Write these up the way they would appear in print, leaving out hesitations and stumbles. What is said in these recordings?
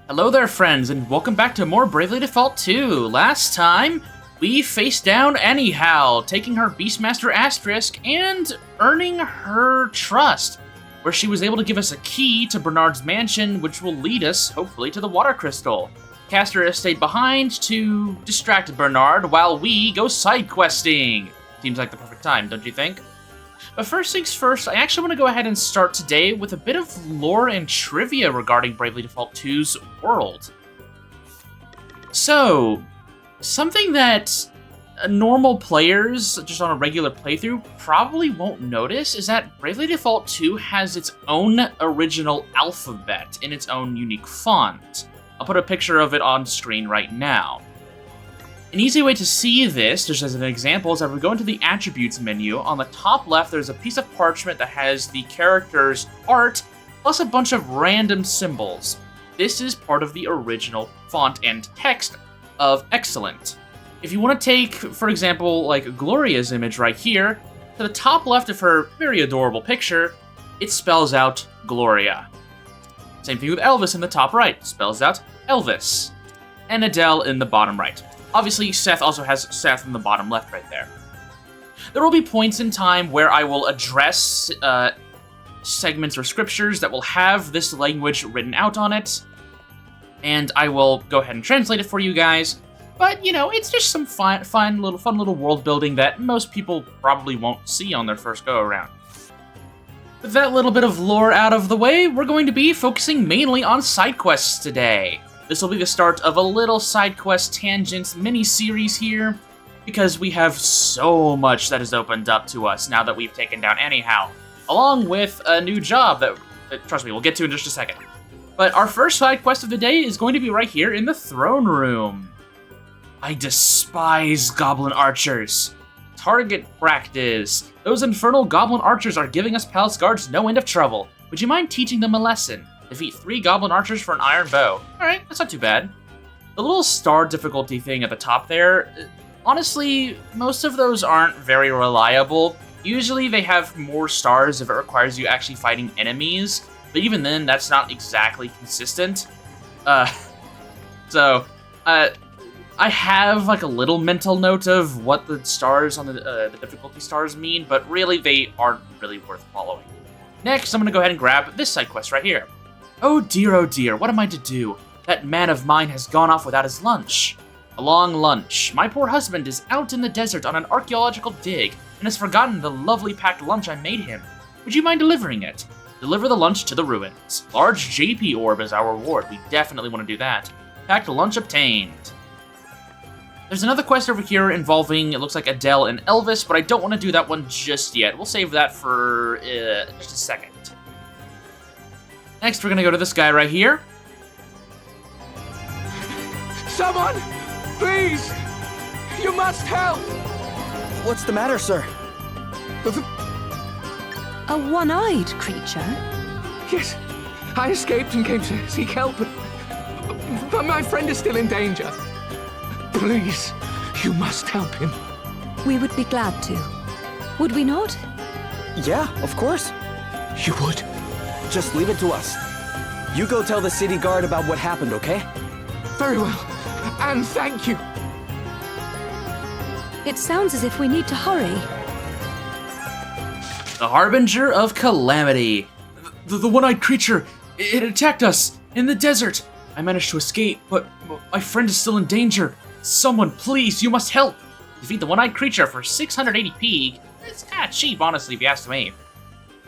Hello there, friends, and welcome back to more Bravely Default 2. Last time, we faced down Anyhow, taking her Beastmaster Asterisk and earning her trust, where she was able to give us a key to Bernard's mansion, which will lead us, hopefully, to the Water Crystal. Castor has stayed behind to distract Bernard while we go side questing. Seems like the perfect time, don't you think? But first things first, I actually want to go ahead and start today with a bit of lore and trivia regarding Bravely Default 2's world. So, something that normal players, just on a regular playthrough, probably won't notice is that Bravely Default 2 has its own original alphabet in its own unique font. I'll put a picture of it on screen right now. An easy way to see this, just as an example, is that we go into the Attributes menu. On the top left, there's a piece of parchment that has the character's art, plus a bunch of random symbols. This is part of the original font and text of Excellent. If you want to take, for example, like Gloria's image right here, to the top left of her very adorable picture, it spells out Gloria. Same thing with Elvis in the top right, spells out Elvis. And Adele in the bottom right. Obviously, Seth also has Seth in the bottom left right there. There will be points in time where I will address segments or scriptures that will have this language written out on it, and I will go ahead and translate it for you guys. But, you know, it's just some fun little world building that most people probably won't see on their first go-around. With that little bit of lore out of the way, we're going to be focusing mainly on side quests today. This will be the start of a little side quest tangents mini-series here, because we have so much that has opened up to us now that we've taken down Anyhow, along with a new job that, trust me, we'll get to in just a second. But our first side quest of the day is going to be right here in the throne room. I despise goblin archers. Target practice. Those infernal goblin archers are giving us palace guards no end of trouble. Would you mind teaching them a lesson? Defeat 3 goblin archers for an iron bow. Alright, that's not too bad. The little star difficulty thing at the top there, honestly, most of those aren't very reliable. Usually they have more stars if it requires you actually fighting enemies, but even then, that's not exactly consistent. I have like a little mental note of what the stars on the difficulty stars mean, but really they aren't really worth following. Next, I'm gonna go ahead and grab this side quest right here. Oh dear, what am I to do? That man of mine has gone off without his lunch. A long lunch. My poor husband is out in the desert on an archaeological dig and has forgotten the lovely packed lunch I made him. Would you mind delivering it? Deliver the lunch to the ruins. Large JP orb is our reward. We definitely want to do that. Packed lunch obtained. There's another quest over here involving, it looks like Adele and Elvis, but I don't want to do that one just yet. We'll save that for just a second. Next, we're gonna go to this guy right here. Someone! Please! You must help! What's the matter, sir? A one-eyed creature? Yes, I escaped and came to seek help, but my friend is still in danger. Please, you must help him. We would be glad to. Would we not? Yeah, of course. You would? Just leave it to us. You go tell the city guard about what happened, okay? Very well, and thank you. It sounds as if we need to hurry. The Harbinger of Calamity. The one-eyed creature, it attacked us in the desert. I managed to escape, but my friend is still in danger. Someone, please, you must help. Defeat the one-eyed creature for 680p. It's kind of cheap, honestly, if you ask me.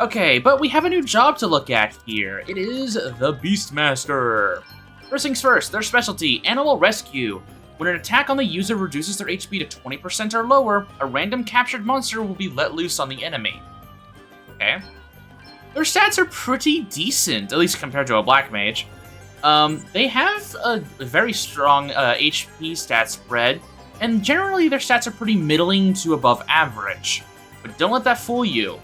Okay, but we have a new job to look at here. It is the Beastmaster. First things first, their specialty, Animal Rescue. When an attack on the user reduces their HP to 20% or lower, a random captured monster will be let loose on the enemy. Okay. Their stats are pretty decent, at least compared to a Black Mage. They have a very strong HP stat spread, and generally their stats are pretty middling to above average. But don't let that fool you.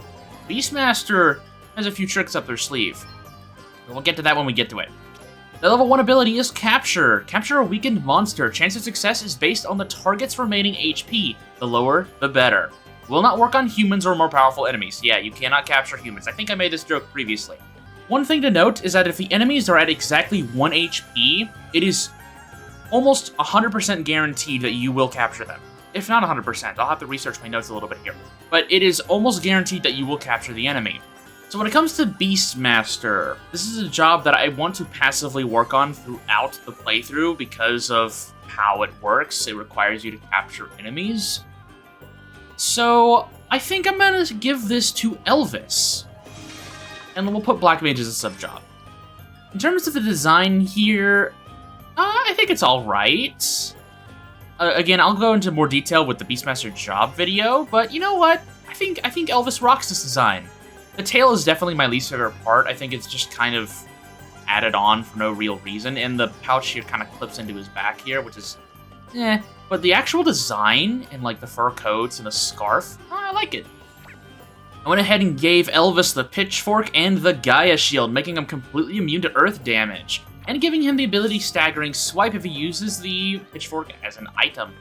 Beastmaster has a few tricks up their sleeve. We'll get to that when we get to it. The level 1 ability is Capture. Capture a weakened monster. Chance of success is based on the target's remaining HP. The lower, the better. Will not work on humans or more powerful enemies. Yeah, you cannot capture humans. I think I made this joke previously. One thing to note is that if the enemies are at exactly 1 HP, it is almost 100% guaranteed that you will capture them. If not 100%, I'll have to research my notes a little bit here. But it is almost guaranteed that you will capture the enemy. So when it comes to Beastmaster, this is a job that I want to passively work on throughout the playthrough because of how it works. It requires you to capture enemies. So I think I'm gonna give this to Elvis. And we'll put Black Mage as a sub-job. In terms of the design here, I think it's alright. Again, I'll go into more detail with the Beastmaster job video, but you know what? I think Elvis rocks this design. The tail is definitely my least favorite part. I think it's just kind of added on for no real reason, and the pouch here kind of clips into his back here, which is eh. But the actual design and like the fur coats and the scarf, I like it. I went ahead and gave Elvis the pitchfork and the Gaia shield, making him completely immune to earth damage, and giving him the ability Staggering Swipe if he uses the pitchfork as an item.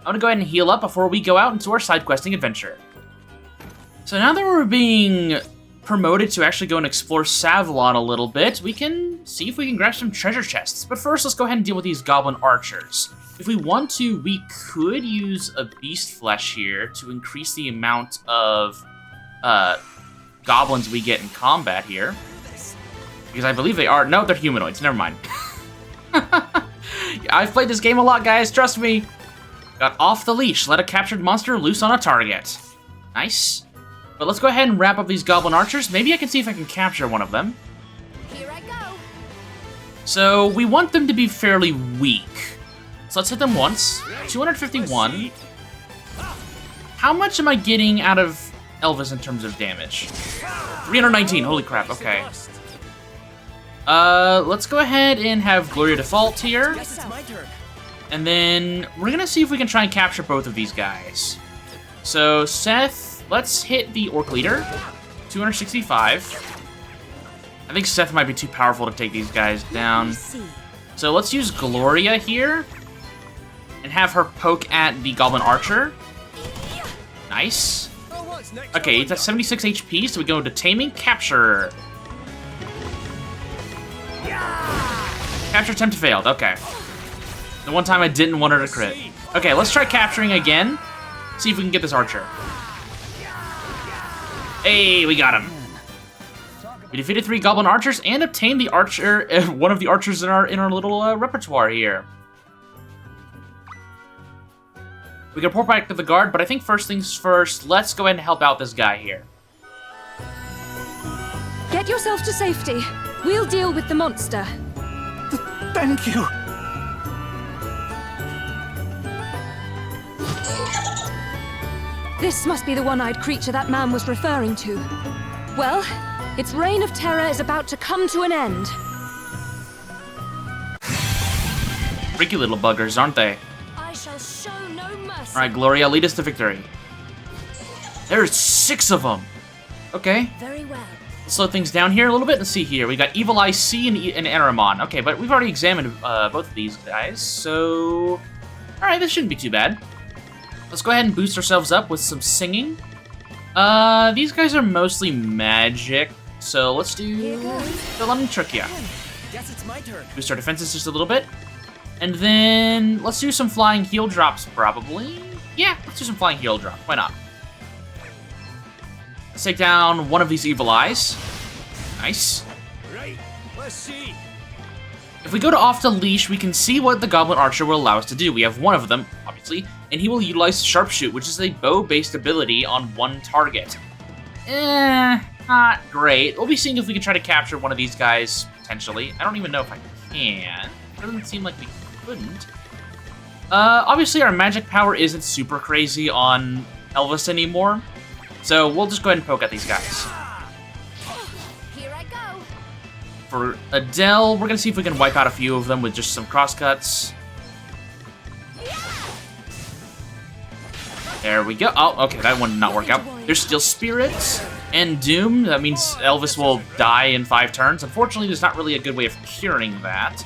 I'm gonna go ahead and heal up before we go out into our side questing adventure. So now that we're being promoted to actually go and explore Savalon a little bit, we can see if we can grab some treasure chests. But first, let's go ahead and deal with these goblin archers. If we want to, we could use a beast flesh here to increase the amount of goblins we get in combat here. Because I believe they are... No, they're humanoids. Never mind. I've played this game a lot, guys. Trust me. Got off the leash. Let a captured monster loose on a target. Nice. But let's go ahead and wrap up these goblin archers. Maybe I can see if I can capture one of them. Here I go. So we want them to be fairly weak. So let's hit them once. 251. How much am I getting out of Elvis in terms of damage? 319. Holy crap. Okay. Let's go ahead and have Gloria default here. Guess it's my turn. And then we're gonna see if we can try and capture both of these guys. So Seth, let's hit the Orc Leader. 265. I think Seth might be too powerful to take these guys down. So let's use Gloria here. And have her poke at the Goblin Archer. Nice. Okay, it's at 76 HP, so we go to Taming, Capture. Capture attempt failed, okay. The one time I didn't want her to crit. Okay, let's try capturing again. See if we can get this archer. Hey, we got him. We defeated 3 goblin archers and obtained the archer, one of the archers in our little repertoire here. We can report back to the guard, but I think first things first, let's go ahead and help out this guy here. Get yourself to safety. We'll deal with the monster. Thank you. This must be the one-eyed creature that man was referring to. Well, its reign of terror is about to come to an end. Freaky little buggers, aren't they? I shall show no mercy. Alright, Gloria, lead us to victory. There's 6 of them. Okay. Very well. Let's slow things down here a little bit. Let's see here. We got Evil Eye C and Aramon. Okay, but we've already examined both of these guys, so... Alright, this shouldn't be too bad. Let's go ahead and boost ourselves up with some singing. These guys are mostly magic, so let's do the Lemon Trickia. Guess it's my turn. Boost our defenses just a little bit. And then let's do some flying heal drops, probably. Yeah, let's do some flying heal drops. Why not? Let's take down one of these Evil Eyes. Nice. Right. Let's see. If we go to Off the Leash, we can see what the Goblin Archer will allow us to do. We have one of them, obviously, and he will utilize Sharpshoot, which is a bow-based ability on one target. Not great. We'll be seeing if we can try to capture one of these guys, potentially. I don't even know if I can. It doesn't seem like we couldn't. Obviously, our magic power isn't super crazy on Elvis anymore, so we'll just go ahead and poke at these guys. Here I go. For Adele, we're gonna see if we can wipe out a few of them with just some crosscuts. There we go. Oh, okay, that one did not work out. There's still Spirits and Doom. That means Elvis will die in 5 turns. Unfortunately, there's not really a good way of curing that.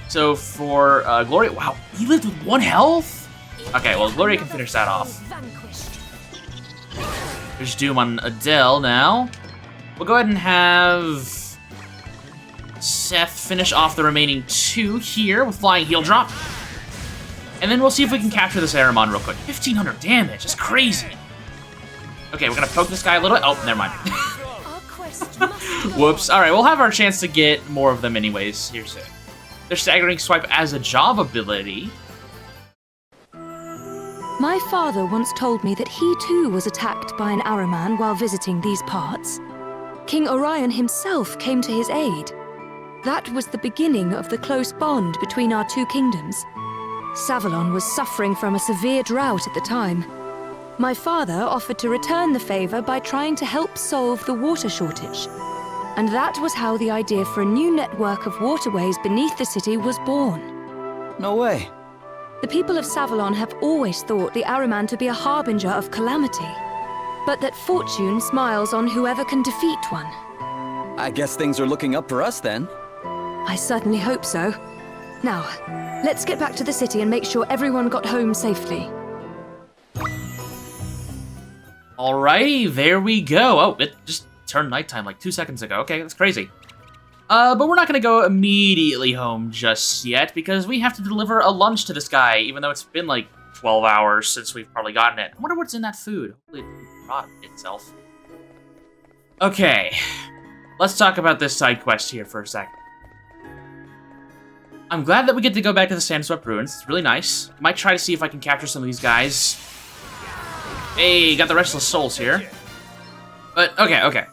So for Gloria, wow, he lived with 1 health? Okay, well, Gloria can finish that off. There's Doom on Adele now. We'll go ahead and have Seth finish off the remaining 2 here with Flying Heel Drop. And then we'll see if we can capture this Aramon real quick. 1,500 damage, that's crazy. Okay, we're gonna poke this guy a little bit. Oh, never mind. Our quest must go Whoops. on. Alright, we'll have our chance to get more of them anyways. Here's it. Their Staggering Swipe as a job ability. My father once told me that he too was attacked by an Araman while visiting these parts. King Orion himself came to his aid. That was the beginning of the close bond between our 2 kingdoms. Savalon was suffering from a severe drought at the time. My father offered to return the favor by trying to help solve the water shortage. And that was how the idea for a new network of waterways beneath the city was born. No way. The people of Savalon have always thought the Araman to be a harbinger of calamity, but that fortune smiles on whoever can defeat one. I guess things are looking up for us then. I certainly hope so. Now, let's get back to the city and make sure everyone got home safely. Alrighty, there we go. Oh, it just turned nighttime like 2 seconds ago. Okay, that's crazy. But we're not gonna go immediately home just yet, because we have to deliver a lunch to this guy, even though it's been like 12 hours since we've probably gotten it. I wonder what's in that food. Hopefully it rot itself. Okay, let's talk about this side quest here for a second. I'm glad that we get to go back to the Sandswept Ruins. It's really nice. Might try to see if I can capture some of these guys. Hey, got the Restless Souls here. But, okay.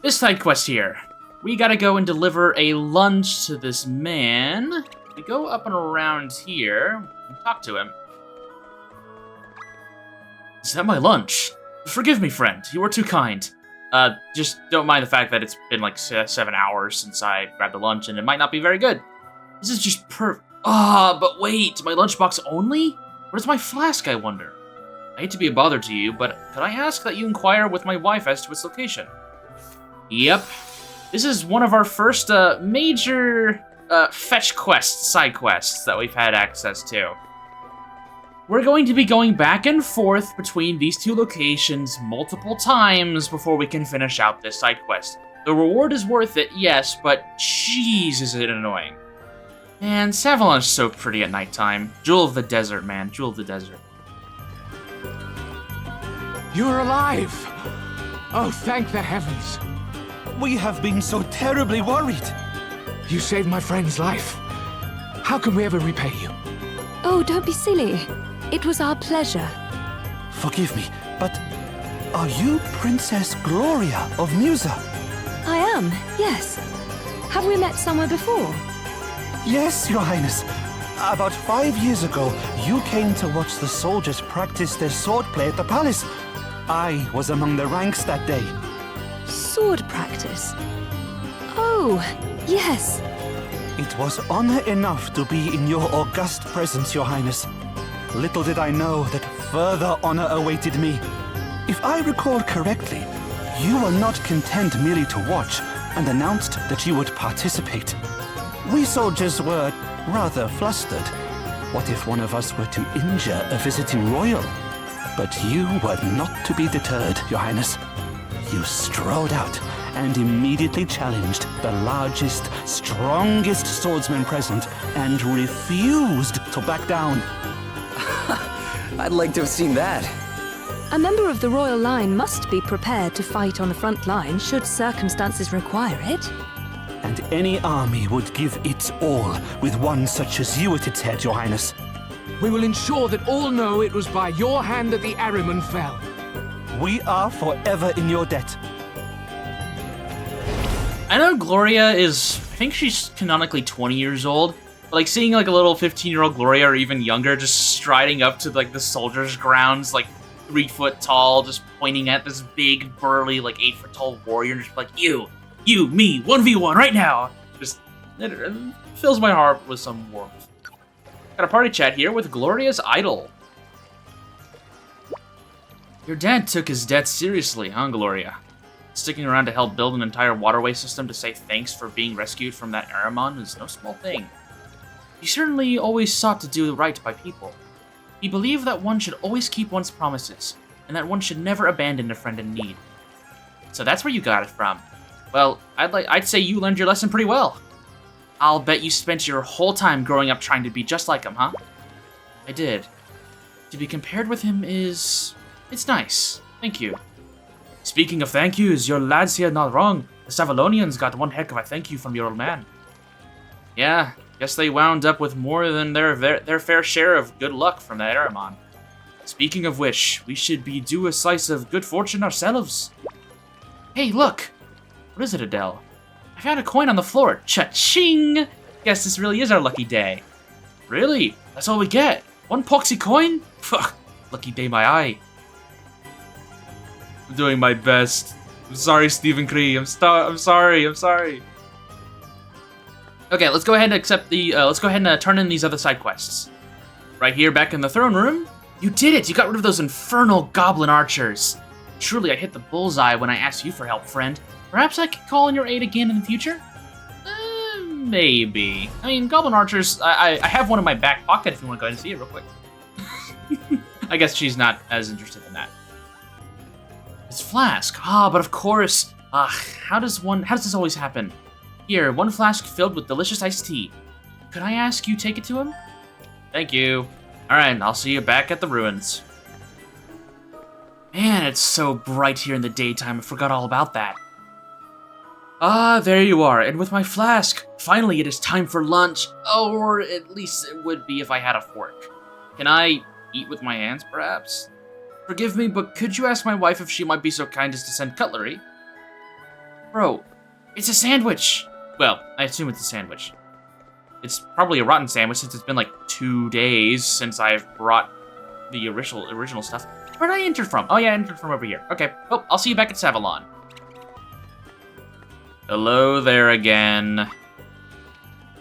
This side quest here. We gotta go and deliver a lunch to this man. We go up and around here and talk to him. Is that my lunch? Forgive me, friend. You were too kind. Just don't mind the fact that it's been like 7 hours since I grabbed the lunch, and it might not be very good. This is just but wait, my lunchbox only? Where's my flask, I wonder? I hate to be a bother to you, but could I ask that you inquire with my wife as to its location? Yep. This is one of our first major fetch quests, side quests that we've had access to. We're going to be going back and forth between these 2 locations multiple times before we can finish out this side quest. The reward is worth it, yes, but jeez is it annoying. Man, Savalon's so pretty at nighttime. Jewel of the desert, man. Jewel of the desert. You're alive! Oh, thank the heavens. We have been so terribly worried. You saved my friend's life. How can we ever repay you? Oh, don't be silly. It was our pleasure. Forgive me, but are you Princess Gloria of Musa? I am, yes. Have we met somewhere before? Yes, Your Highness. About 5 years ago, you came to watch the soldiers practice their swordplay at the palace. I was among the ranks that day. Sword practice. Oh, yes. It was honor enough to be in your august presence, Your Highness. Little did I know that further honor awaited me. If I recall correctly, you were not content merely to watch and announced that you would participate. We soldiers were rather flustered. What if one of us were to injure a visiting royal? But you were not to be deterred, Your Highness. You strode out and immediately challenged the largest, strongest swordsman present and refused to back down. I'd like to have seen that. A member of the royal line must be prepared to fight on the front line should circumstances require it. And any army would give its all with one such as you at its head, Your Highness. We will ensure that all know it was by your hand that the Ahriman fell. We are forever in your debt. I know Gloria is, I think she's canonically 20 years old, but like seeing like a little 15-year-old Gloria or even younger just striding up to like the soldiers' grounds, like 3 foot tall, just pointing at this big, burly, like 8 foot tall warrior, and just like, you, me, 1v1 right now. Just, it fills my heart with some warmth. Got a party chat here with Gloria's idol. Your dad took his debt seriously, huh, Gloria? Sticking around to help build an entire waterway system to say thanks for being rescued from that Aramon is no small thing. He certainly always sought to do right by people. He believed that one should always keep one's promises, and that one should never abandon a friend in need. So that's where you got it from. Well, I'd say you learned your lesson pretty well. I'll bet you spent your whole time growing up trying to be just like him, huh? I did. To be compared with him it's nice. Thank you. Speaking of thank yous, your lads here not wrong. The Savalonians got one heck of a thank you from your old man. Yeah, guess they wound up with more than their fair share of good luck from that Ahriman. Speaking of which, we should be due a slice of good fortune ourselves. Hey, look! What is it, Adele? I found a coin on the floor. Cha-ching! Guess this really is our lucky day. Really? That's all we get? One poxy coin? Fuck. Lucky day my eye. I'm doing my best. I'm sorry, Stephen Cree. I'm sorry. Okay, let's go ahead and accept the. Let's go ahead and turn in these other side quests. Right here, back in the throne room. You did it! You got rid of those infernal goblin archers. Truly, I hit the bullseye when I asked you for help, friend. Perhaps I could call on your aid again in the future? Maybe. I mean, goblin archers. I have one in my back pocket if you want to go ahead and see it real quick. I guess she's not as interested in that. It's Flask. Ah, but of course. How does this always happen? Here, one flask filled with delicious iced tea. Could I ask you take it to him? Thank you. Alright, I'll see you back at the ruins. Man, it's so bright here in the daytime, I forgot all about that. Ah, there you are, and with my flask. Finally, it is time for lunch. Or at least it would be if I had a fork. Can I eat with my hands, perhaps? Forgive me, but could you ask my wife if she might be so kind as to send cutlery? Bro, it's a sandwich! Well, I assume it's a sandwich. It's probably a rotten sandwich since it's been like 2 days since I've brought the original stuff. Where did I enter from? Oh yeah, I entered from over here. Okay, well, I'll see you back at Savalon. Hello there again.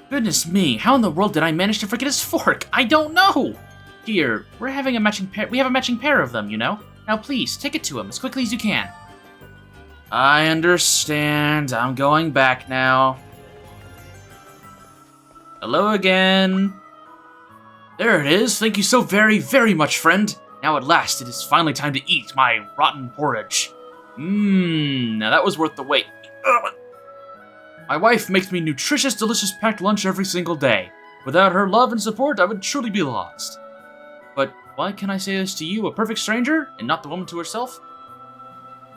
Goodness me, how in the world did I manage to forget his fork? I don't know! Here, we have a matching pair of them, you know? Now please, take it to him as quickly as you can. I understand. I'm going back now. Hello again. There it is. Thank you so very, very much, friend. Now at last, it is finally time to eat my rotten porridge. Now that was worth the wait. Ugh. My wife makes me nutritious, delicious packed lunch every single day. Without her love and support, I would truly be lost. But why can I say this to you, a perfect stranger, and not the woman to herself?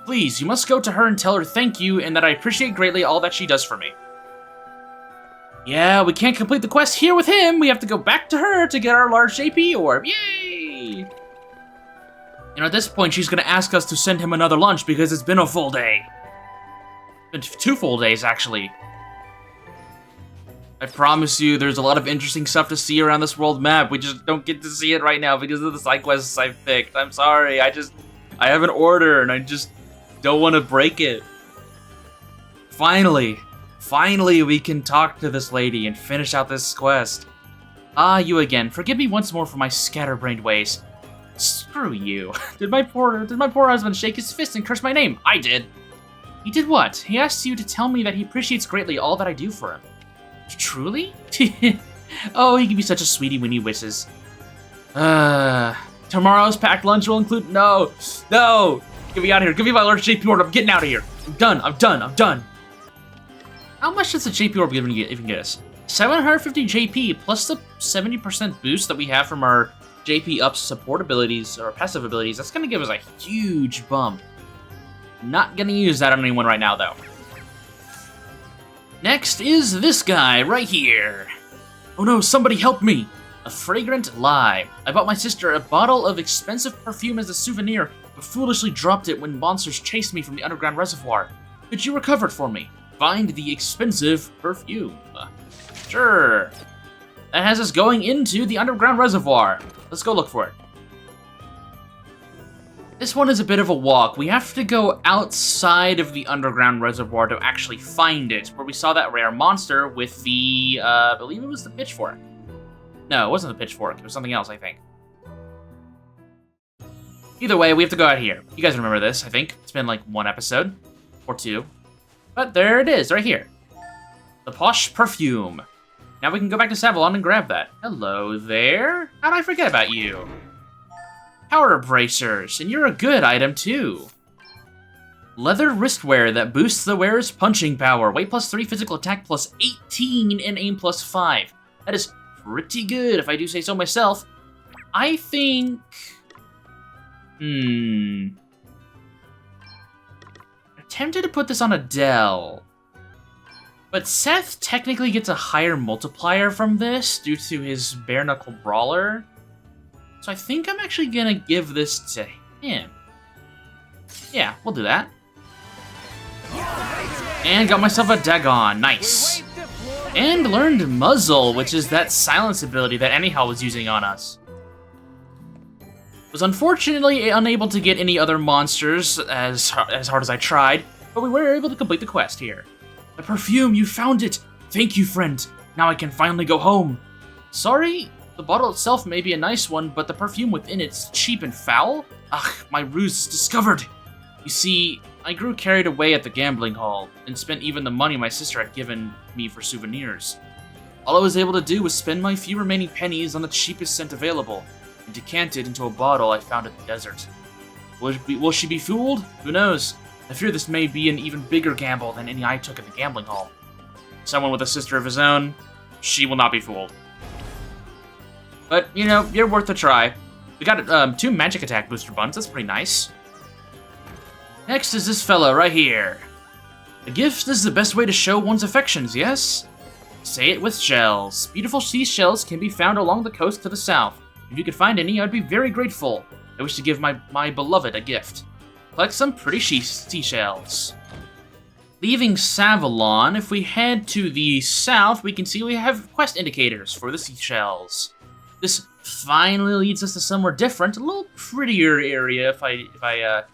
Please, you must go to her and tell her thank you and that I appreciate greatly all that she does for me. Yeah, we can't complete the quest here with him. We have to go back to her to get our large JP orb. Yay! And at this point, she's going to ask us to send him another lunch because it's been a full day. It's been 2 full days, actually. I promise you, there's a lot of interesting stuff to see around this world map. We just don't get to see it right now because of the side quests I've picked. I'm sorry. I have an order and I just don't want to break it. Finally, we can talk to this lady and finish out this quest. Ah, you again. Forgive me once more for my scatterbrained ways. Screw you. Did my poor husband shake his fist and curse my name? I did. He did what? He asked you to tell me that he appreciates greatly all that I do for him. Truly? Oh, he can be such a sweetie when he wishes. Tomorrow's packed lunch will include... No! Get me out of here. Give me my large JP orb. I'm getting out of here. I'm done. How much does the JP orb even get us? 750 JP plus the 70% boost that we have from our JP up support abilities or passive abilities. That's gonna give us a huge bump. Not gonna use that on anyone right now, though. Next is this guy right here. Oh no, somebody help me! A fragrant lie. I bought my sister a bottle of expensive perfume as a souvenir, but foolishly dropped it when monsters chased me from the underground reservoir. Could you recover it for me? Find the expensive perfume. Sure. That has us going into the underground reservoir. Let's go look for it. This one is a bit of a walk. We have to go outside of the underground reservoir to actually find it, where we saw that rare monster with the, I believe it was the pitchfork. No, it wasn't the pitchfork. It was something else, I think. Either way, we have to go out here. You guys remember this, I think. It's been like 1 episode. Or 2. But there it is, right here. The Posh Perfume. Now we can go back to Savalon and grab that. Hello there. How'd I forget about you? Power bracers, and you're a good item too. Leather wristwear that boosts the wearer's punching power. Weight +3, physical attack +18, and aim +5. That is pretty good, if I do say so myself. I think... I'm tempted to put this on Adele. But Seth technically gets a higher multiplier from this due to his bare knuckle brawler. So I think I'm actually gonna give this to him. Yeah, we'll do that. And got myself a Dagon, nice. And learned Muzzle, which is that silence ability that Anyhow was using on us. Was unfortunately unable to get any other monsters as hard as I tried, but we were able to complete the quest here. The perfume, you found it! Thank you, friend. Now I can finally go home. Sorry, the bottle itself may be a nice one, but the perfume within it's cheap and foul? Ugh, my ruse is discovered. You see, I grew carried away at the gambling hall, and spent even the money my sister had given me for souvenirs. All I was able to do was spend my few remaining pennies on the cheapest scent available, and decant it into a bottle I found in the desert. Will she be fooled? Who knows? I fear this may be an even bigger gamble than any I took at the gambling hall. Someone with a sister of his own, she will not be fooled. But, you know, you're worth a try. We got 2 magic attack booster buttons, that's pretty nice. Next is this fella right here. A gift is the best way to show one's affections, yes? Say it with shells. Beautiful seashells can be found along the coast to the south. If you could find any, I'd be very grateful. I wish to give my beloved a gift. Collect some pretty seashells. Leaving Savalon, if we head to the south, we can see we have quest indicators for the seashells. This finally leads us to somewhere different, a little prettier area if I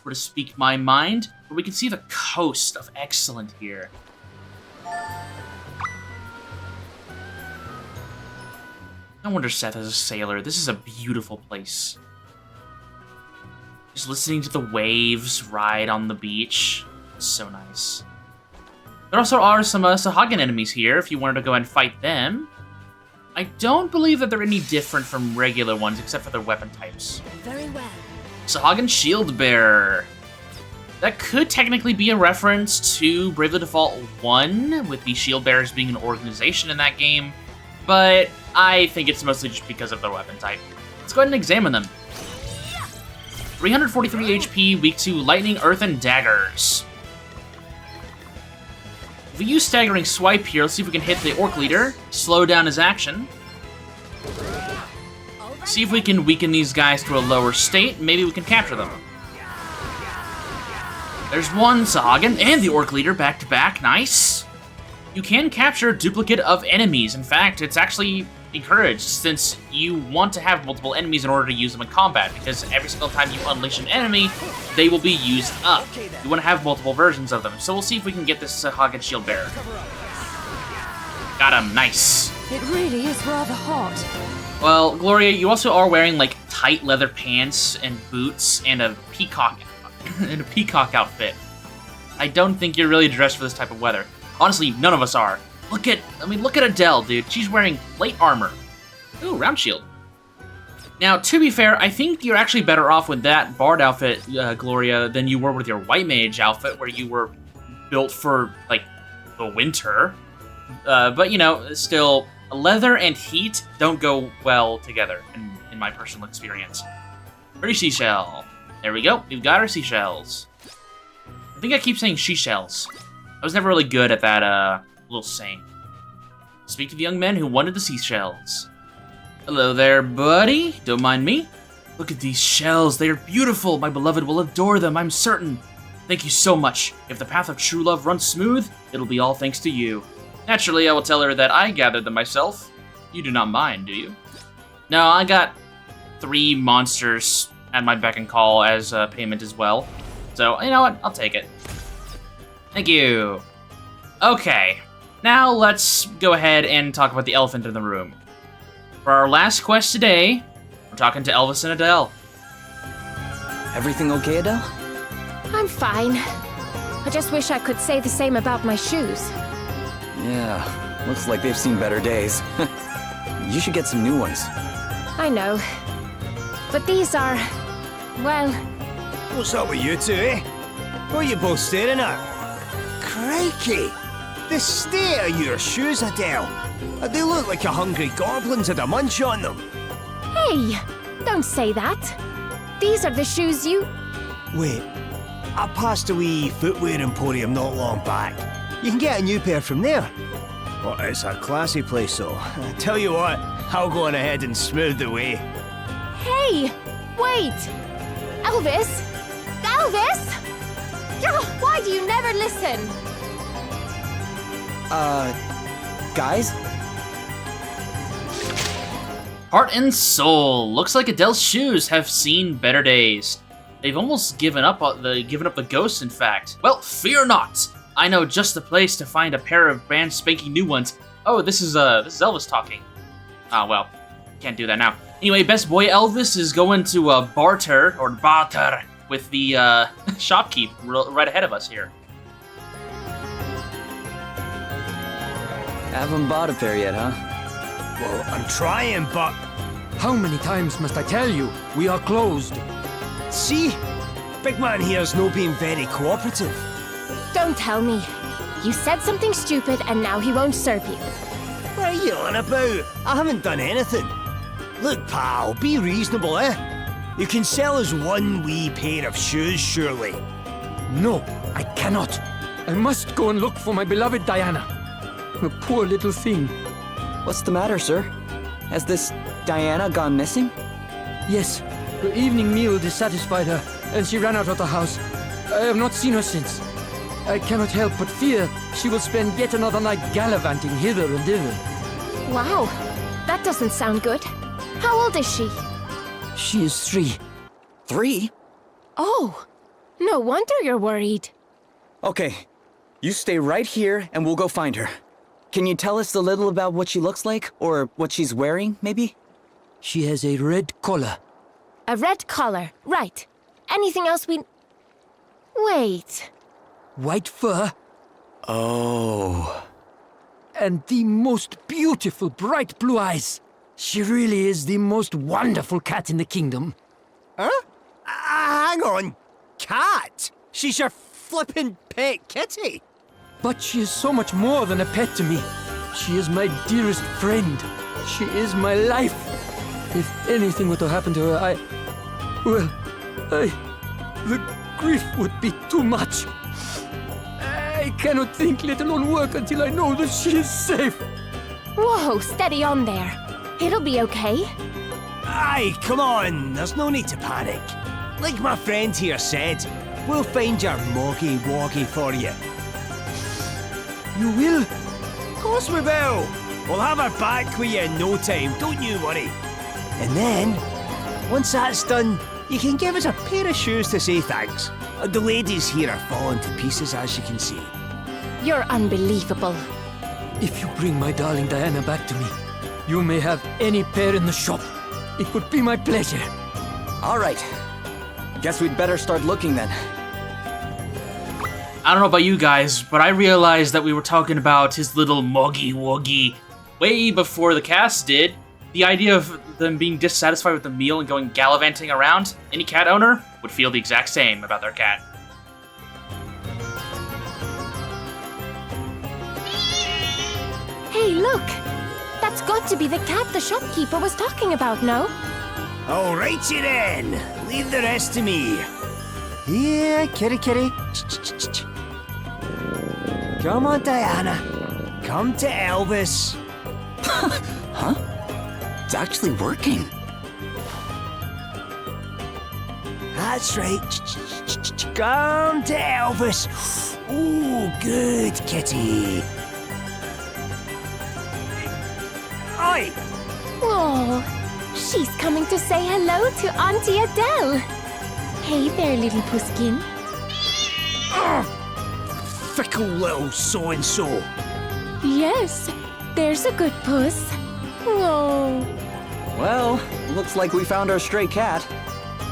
were to speak my mind. But we can see the coast of Excellent here. No wonder Seth is a sailor. This is a beautiful place. Just listening to the waves ride on the beach. It's so nice. There also are some Sahagin enemies here if you wanted to go and fight them. I don't believe that they're any different from regular ones except for their weapon types. Very well. Sahagin Shield Bearer. That could technically be a reference to Bravely Default 1, with the Shield Bearers being an organization in that game, but I think it's mostly just because of their weapon type. Let's go ahead and examine them. 343 HP, weak to lightning, earth, and daggers. If we use Staggering Swipe here, let's see if we can hit the Orc Leader, slow down his action. See if we can weaken these guys to a lower state, maybe we can capture them. There's one Sahagin and the Orc Leader back to back, nice. You can capture a duplicate of enemies. In fact, it's actually encouraged since you want to have multiple enemies in order to use them in combat, because every single time you unleash an enemy, they will be used up. You want to have multiple versions of them, so we'll see if we can get this Sahagin Shield Bearer. Got him, nice. It really is rather hot. Well, Gloria, you also are wearing like tight leather pants and boots and a peacock outfit. I don't think you're really dressed for this type of weather. Honestly, none of us are. Look at Adele, dude. She's wearing plate armor. Ooh, round shield. Now, to be fair, I think you're actually better off with that Bard outfit, Gloria, than you were with your White Mage outfit, where you were built for, like, the winter. But, you know, still, leather and heat don't go well together, in my personal experience. Pretty seashell. There we go. We've got our seashells. I think I keep saying she-shells. I was never really good at that, little saying. Speak to the young men who wanted the seashells. Hello there, buddy. Don't mind me. Look at these shells. They are beautiful. My beloved will adore them, I'm certain. Thank you so much. If the path of true love runs smooth, it'll be all thanks to you. Naturally, I will tell her that I gathered them myself. You do not mind, do you? No, I got 3 monsters at my beck and call as payment as well. So, you know what? I'll take it. Thank you. Okay, now let's go ahead and talk about the elephant in the room. For our last quest today, we're talking to Elvis and Adele. Everything okay, Adele? I'm fine. I just wish I could say the same about my shoes. Yeah, looks like they've seen better days. You should get some new ones. I know. But these are... well... What's up with you two, eh? What are you both staring at? Crikey! The state of your shoes, Adele. They look like a hungry goblin's had a munch on them. Hey, don't say that. These are the shoes you... Wait, I passed a wee footwear emporium not long back. You can get a new pair from there. Well, it's a classy place, though. I tell you what, I'll go on ahead and smooth the way. Hey, wait! Elvis? Elvis? Oh, why do you never listen? Guys? Heart and soul. Looks like Adele's shoes have seen better days. They've almost given up the ghost, in fact. Well, fear not. I know just the place to find a pair of brand spanking new ones. Oh, this is Elvis talking. Ah, well, can't do that now. Anyway, best boy Elvis is going to barter with the shopkeep right ahead of us here. Haven't bought a pair yet, huh? Well, I'm trying, but... How many times must I tell you? We are closed. See? Big man here's no being very cooperative. Don't tell me. You said something stupid and now he won't serve you. What are you on about? I haven't done anything. Look, pal, be reasonable, eh? You can sell us one wee pair of shoes, surely. No, I cannot. I must go and look for my beloved Diana. The poor little thing. What's the matter, sir? Has this Diana gone missing? Yes, her evening meal dissatisfied her, and she ran out of the house. I have not seen her since. I cannot help but fear she will spend yet another night gallivanting hither and thither. Wow, that doesn't sound good. How old is she? She is 3. 3? Oh, no wonder you're worried. Okay, you stay right here and we'll go find her. Can you tell us a little about what she looks like? Or what she's wearing, maybe? She has a red collar. A red collar, right. Anything else we... Wait. White fur. Oh. And the most beautiful bright blue eyes. She really is the most wonderful cat in the kingdom. Huh? Hang on. Cat? She's your flippin' pet kitty. But she is so much more than a pet to me. She is my dearest friend. She is my life. If anything were to happen to her, the grief would be too much. I cannot think, let alone work, until I know that she is safe. Whoa, steady on there. It'll be okay. Aye, come on. There's no need to panic. Like my friend here said, we'll find your moggy woggy for you. You will? Of course we will. We'll have her back with you in no time, don't you worry. And then, once that's done, you can give us a pair of shoes to say thanks. The ladies here are falling to pieces, as you can see. You're unbelievable. If you bring my darling Diana back to me, you may have any pair in the shop. It would be my pleasure. All right. Guess we'd better start looking then. I don't know about you guys, but I realized that we were talking about his little moggy woggy way before the cast did. The idea of them being dissatisfied with the meal and going gallivanting around, any cat owner would feel the exact same about their cat. Hey, look! That's got to be the cat the shopkeeper was talking about, no? All right, you then. Leave the rest to me. Here, kitty kitty. Come on, Diana. Come to Elvis. Huh? It's actually working. That's right. Come to Elvis. Ooh, good kitty. Oi! Oh, she's coming to say hello to Auntie Adele. Hey there, little puskin. Fickle little so-and-so. Yes, there's a good puss. Oh, Well, looks like we found our stray cat.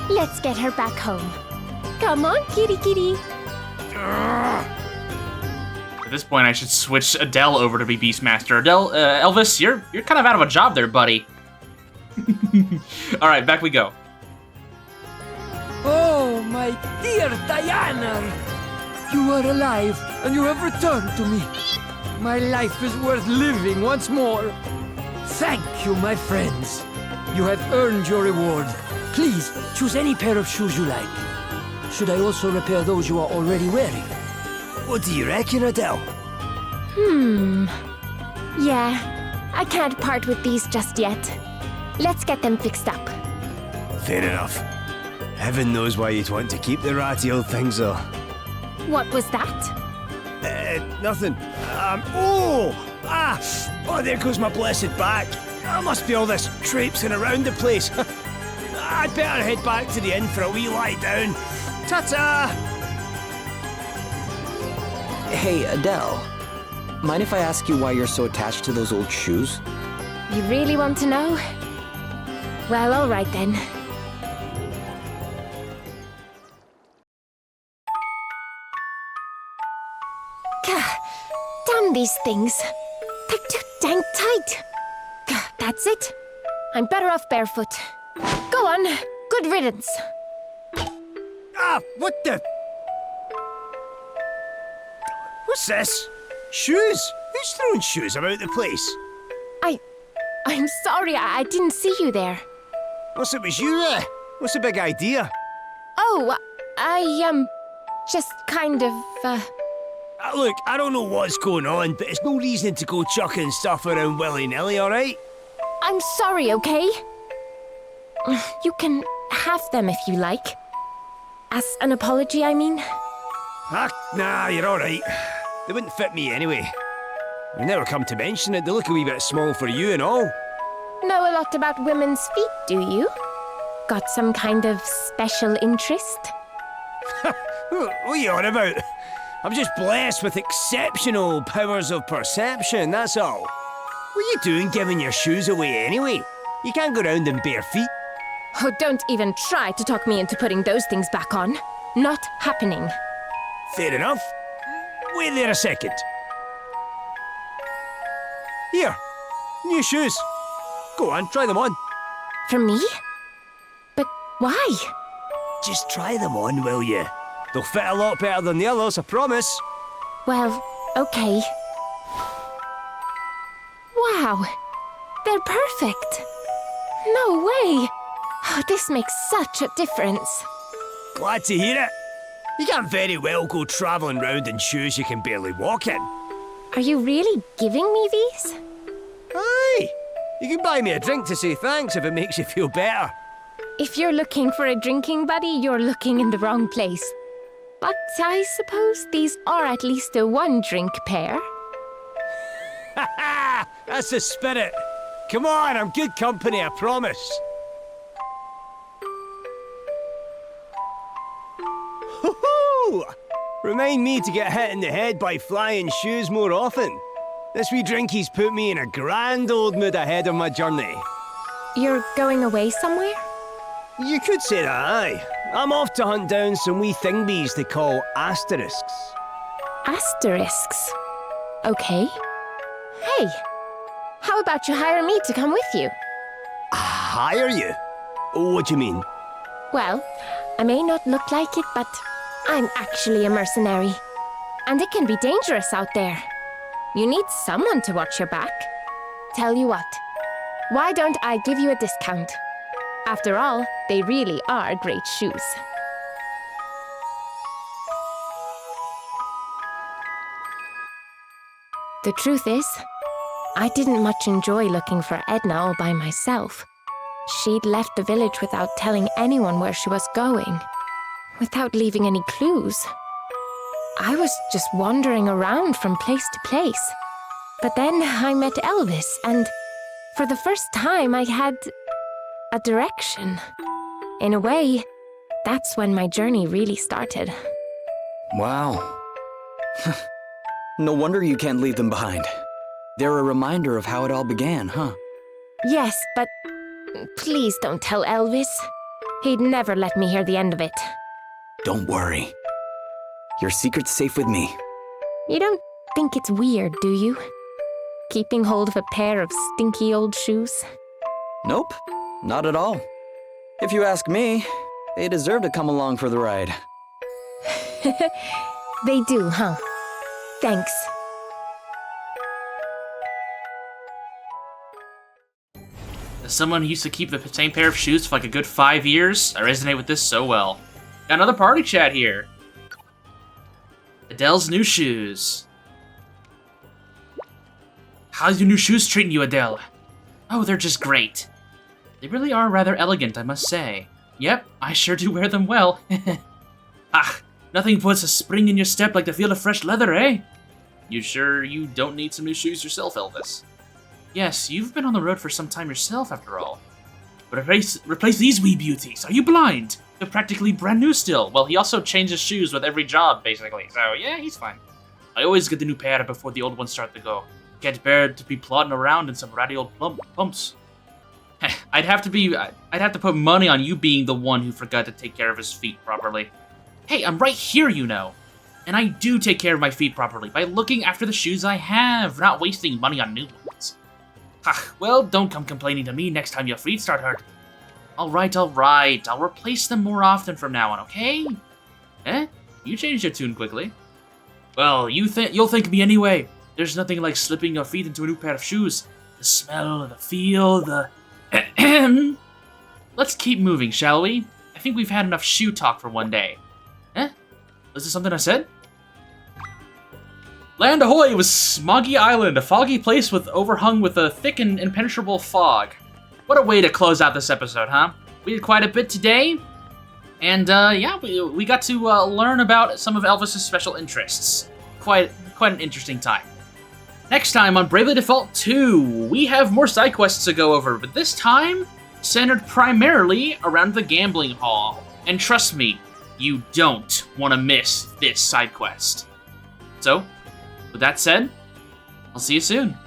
let's get her back home. Come on, kitty kitty. At this point, I should switch Adele over to be Beastmaster. Elvis, you're kind of out of a job there, buddy. All right, back we go. Oh, my dear Diana! You are alive, and you have returned to me. My life is worth living once more. Thank you, my friends. You have earned your reward. Please, choose any pair of shoes you like. Should I also repair those you are already wearing? What do you reckon, Adele? Yeah, I can't part with these just yet. Let's get them fixed up. Fair enough. Heaven knows why you'd want to keep the ratty old things, though. What was that? Nothing. Oh, there goes my blessed back. Must be all this traipsing around the place. I'd better head back to the inn for a wee lie down. Ta-ta! Hey, Adele. Mind if I ask you why you're so attached to those old shoes? You really want to know? Well, all right then. Gah, damn these things. They're too dang tight. Gah, that's it. I'm better off barefoot. Go on. Good riddance. What the? What's this? Shoes? Who's throwing shoes about the place? I'm sorry, I didn't see you there. What's it was you there? What's the big idea? Oh, I just kind of, Look, I don't know what's going on, but it's no reason to go chucking stuff around willy-nilly, alright? I'm sorry, okay? You can have them if you like. As an apology, I mean. Nah, you're alright. They wouldn't fit me anyway. We never come to mention it, they look a wee bit small for you and all. Know a lot about women's feet, do you? Got some kind of special interest? What are you on about? I'm just blessed with exceptional powers of perception, that's all. What are you doing giving your shoes away anyway? You can't go round in bare feet. Oh, don't even try to talk me into putting those things back on. Not happening. Fair enough. Wait there a second. Here, new shoes. Go on, try them on. For me? But why? Just try them on, will you? They'll fit a lot better than the others, I promise. Well, okay. Wow, they're perfect. No way. Oh, this makes such a difference. Glad to hear it. You can't very well go travelling round in shoes you can barely walk in. Are you really giving me these? Aye. You can buy me a drink to say thanks if it makes you feel better. If you're looking for a drinking buddy, you're looking in the wrong place. But I suppose these are at least a one-drink pair. Ha ha! That's the spirit. Come on, I'm good company, I promise. Hoo-hoo! Remind me to get hit in the head by flying shoes more often. This wee drinky's put me in a grand old mood ahead of my journey. You're going away somewhere? You could say that, aye. I'm off to hunt down some wee thingies they call asterisks. Asterisks? Okay. Hey, how about you hire me to come with you? Hire you? What do you mean? Well, I may not look like it, but I'm actually a mercenary. And it can be dangerous out there. You need someone to watch your back. Tell you what, why don't I give you a discount? After all, they really are great shoes. The truth is, I didn't much enjoy looking for Edna all by myself. She'd left the village without telling anyone where she was going, without leaving any clues. I was just wandering around from place to place. But then I met Elvis, and for the first time I had a direction. In a way, that's when my journey really started. Wow. No wonder you can't leave them behind. They're a reminder of how it all began, huh? Yes, but please don't tell Elvis. He'd never let me hear the end of it. Don't worry. Your secret's safe with me. You don't think it's weird, do you? Keeping hold of a pair of stinky old shoes? Nope, not at all. If you ask me, they deserve to come along for the ride. They do, huh? Thanks. As someone who used to keep the same pair of shoes for like a good 5 years, I resonate with this so well. Got another party chat here. Adele's new shoes. How's your new shoes treating you, Adele? Oh, they're just great. They really are rather elegant, I must say. Yep, I sure do wear them well. Ah, nothing puts a spring in your step like the feel of fresh leather, eh? You sure you don't need some new shoes yourself, Elvis? Yes, you've been on the road for some time yourself, after all. But replace these wee beauties. Are you blind? They're practically brand new still. Well, he also changes shoes with every job, basically. So, yeah, he's fine. I always get the new pair before the old ones start to go. Can't bear to be plodding around in some ratty old pumps. I'd have to put money on you being the one who forgot to take care of his feet properly. Hey, I'm right here, you know. And I do take care of my feet properly by looking after the shoes I have, not wasting money on new ones. Ha, well, don't come complaining to me next time your feet start hurt. Alright. I'll replace them more often from now on, okay? Eh? You changed your tune quickly. Well, you'll thank me anyway. There's nothing like slipping your feet into a new pair of shoes. The smell, the feel, the... Let's keep moving, shall we? I think we've had enough shoe talk for one day. Eh? Was this something I said? Land ahoy was Smoggy Island, a foggy place overhung with a thick and impenetrable fog. What a way to close out this episode, huh? We did quite a bit today, and yeah, we got to learn about some of Elvis's special interests. Quite an interesting time. Next time on Bravely Default 2, we have more side quests to go over, but this time centered primarily around the gambling hall. And trust me, you don't want to miss this side quest. So, with that said, I'll see you soon.